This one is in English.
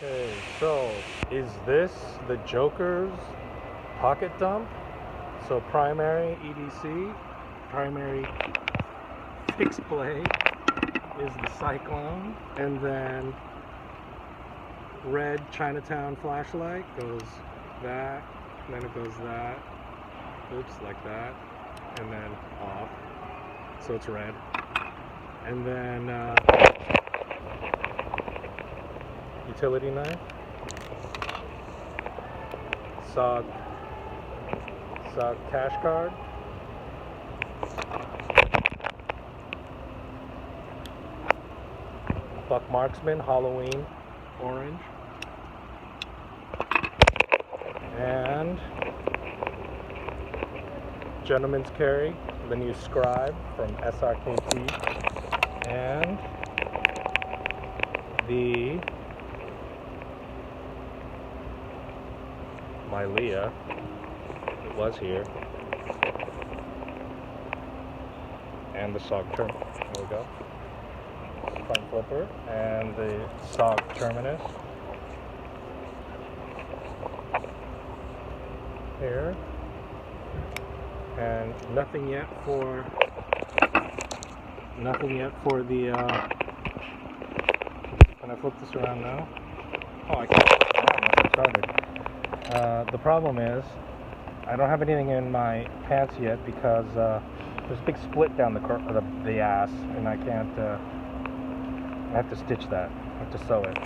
Okay, so is this the Joker's pocket dump? So primary EDC, primary fixed blade is the Cyclone, and then red Chinatown flashlight goes that, and then it goes that, oops, like that, and then off, so it's red. And then utility knife, SOG cash card, Buck Marksman Halloween orange, and Gentleman's Carry, the new Scribe from SRKT, and the Mylea, it was here, and the SOG Term, there we go, front flipper, and the SOG Terminus here, and nothing yet for the can I flip this around now? Oh, I can't flip it around once I started. The problem is I don't have anything in my pants yet because there's a big split down the ass, and I can't I have to stitch that. I have to sew it.